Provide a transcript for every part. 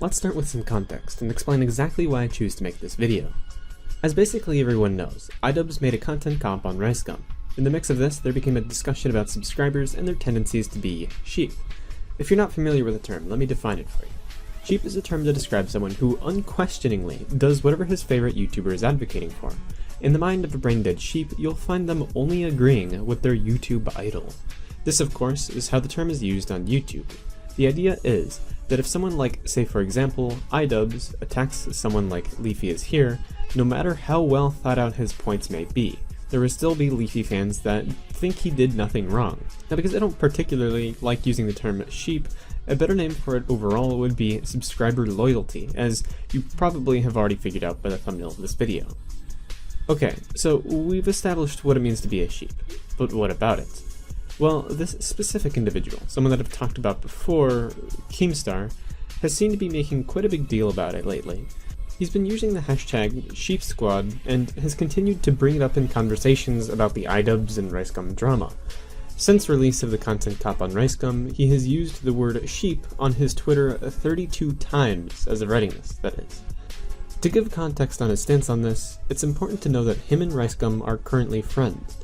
Let's start with some context and explain exactly why I choose to make this video. As basically everyone knows, iDubbbz made a content comp on RiceGum. In the mix of this, there became a discussion about subscribers and their tendencies to be sheep. If you're not familiar with the term, let me define it for you. Sheep is a term to describe someone who unquestioningly does whatever his favorite YouTuber is advocating for. In the mind of a brain-dead sheep, you'll find them only agreeing with their YouTube idol. This, of course, is how the term is used on YouTube. The idea is that if someone like, say for example, iDubbbz attacks someone like Leafy is here, no matter how well thought out his points may be, there will still be Leafy fans that think he did nothing wrong. Now, because I don't particularly like using the term sheep, a better name for it overall would be subscriber loyalty, as you probably have already figured out by the thumbnail of this video. Okay, so we've established what it means to be a sheep, but what about it? Well, this specific individual, someone that I've talked about before, Keemstar, has seemed to be making quite a big deal about it lately. He's been using the hashtag SheepSquad and has continued to bring it up in conversations about the iDubbbz and RiceGum drama. Since release of the content comp on RiceGum, he has used the word sheep on his Twitter 32 times as of writing this, that is. To give context on his stance on this, it's important to know that him and RiceGum are currently friends.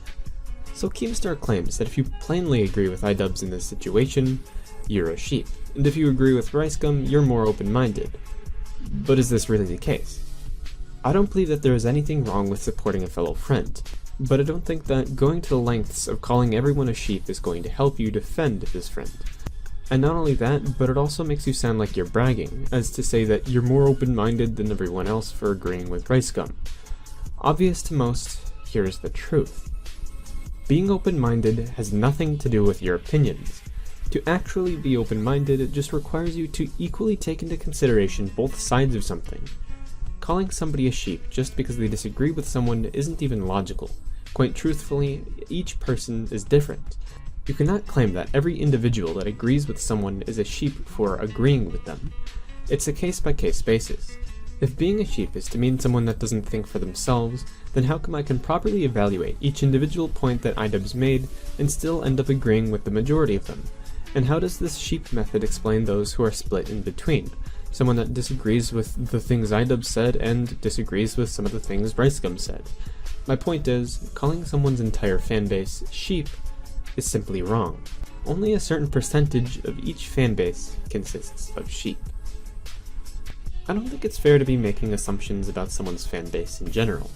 So Keemstar claims that if you plainly agree with iDubbbz in this situation, you're a sheep, and if you agree with RiceGum, you're more open-minded. But is this really the case? I don't believe that there is anything wrong with supporting a fellow friend, but I don't think that going to the lengths of calling everyone a sheep is going to help you defend this friend. And not only that, but it also makes you sound like you're bragging, as to say that you're more open-minded than everyone else for agreeing with RiceGum. Obvious to most, here's the truth. Being open-minded has nothing to do with your opinions. To actually be open-minded, it just requires you to equally take into consideration both sides of something. Calling somebody a sheep just because they disagree with someone isn't even logical. Quite truthfully, each person is different. You cannot claim that every individual that agrees with someone is a sheep for agreeing with them. It's a case-by-case basis. If being a sheep is to mean someone that doesn't think for themselves, then how come I can properly evaluate each individual point that iDubbbz made and still end up agreeing with the majority of them? And how does this sheep method explain those who are split in between? Someone that disagrees with the things iDubbbz said and disagrees with some of the things RiceGum said. My point is, calling someone's entire fanbase sheep is simply wrong. Only a certain percentage of each fanbase consists of sheep. I don't think it's fair to be making assumptions about someone's fanbase in general.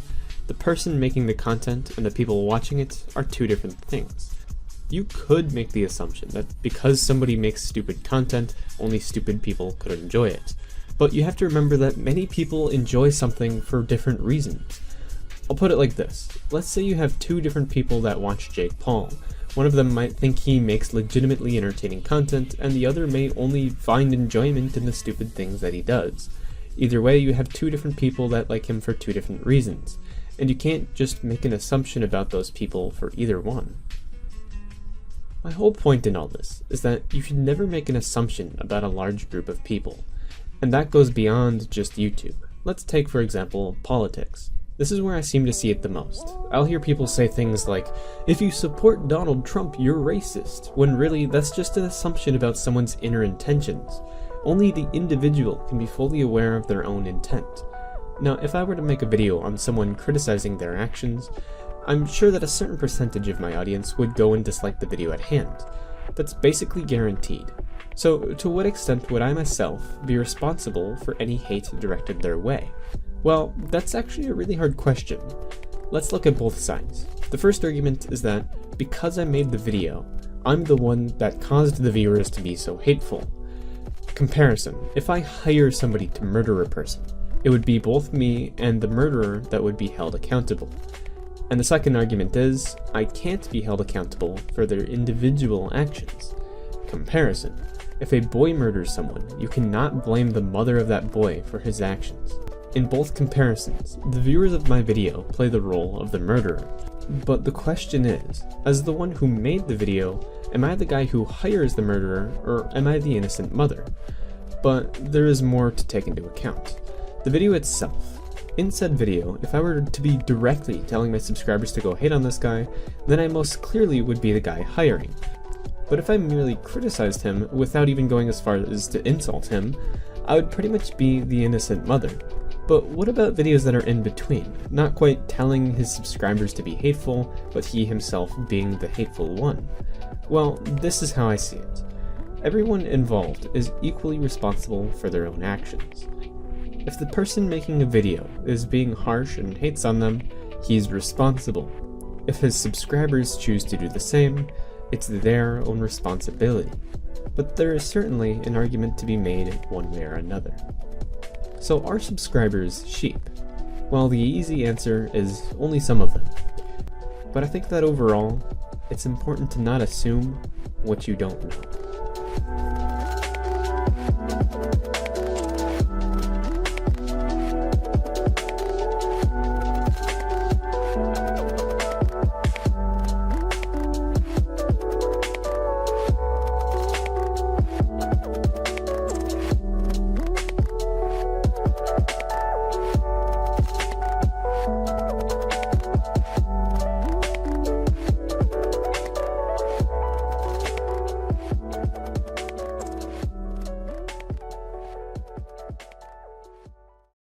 The person making the content and the people watching it are two different things. You could make the assumption that because somebody makes stupid content, only stupid people could enjoy it. But you have to remember that many people enjoy something for different reasons. I'll put it like this. Let's say you have two different people that watch Jake Paul. One of them might think he makes legitimately entertaining content, and the other may only find enjoyment in the stupid things that he does. Either way, you have two different people that like him for two different reasons, and you can't just make an assumption about those people for either one. My whole point in all this is that you should never make an assumption about a large group of people, and that goes beyond just YouTube. Let's take, for example, politics. This is where I seem to see it the most. I'll hear people say things like, if you support Donald Trump, you're racist, when really that's just an assumption about someone's inner intentions. Only the individual can be fully aware of their own intent. Now, if I were to make a video on someone criticizing their actions, I'm sure that a certain percentage of my audience would go and dislike the video at hand. That's basically guaranteed. So, to what extent would I myself be responsible for any hate directed their way? Well, that's actually a really hard question. Let's look at both sides. The first argument is that because I made the video, I'm the one that caused the viewers to be so hateful. Comparison. If I hire somebody to murder a person, it would be both me and the murderer that would be held accountable. And the second argument is, I can't be held accountable for their individual actions. Comparison. If a boy murders someone, you cannot blame the mother of that boy for his actions. In both comparisons, the viewers of my video play the role of the murderer. But the question is, as the one who made the video, am I the guy who hires the murderer, or am I the innocent mother? But there is more to take into account. The video itself. In said video, if I were to be directly telling my subscribers to go hate on this guy, then I most clearly would be the guy hiring. But if I merely criticized him without even going as far as to insult him, I would pretty much be the innocent mother. But what about videos that are in between, not quite telling his subscribers to be hateful, but he himself being the hateful one? Well, this is how I see it. Everyone involved is equally responsible for their own actions. If the person making a video is being harsh and hates on them, he's responsible. If his subscribers choose to do the same, it's their own responsibility. But there is certainly an argument to be made one way or another. So are subscribers sheep? Well, the easy answer is only some of them. But I think that overall, it's important to not assume what you don't know.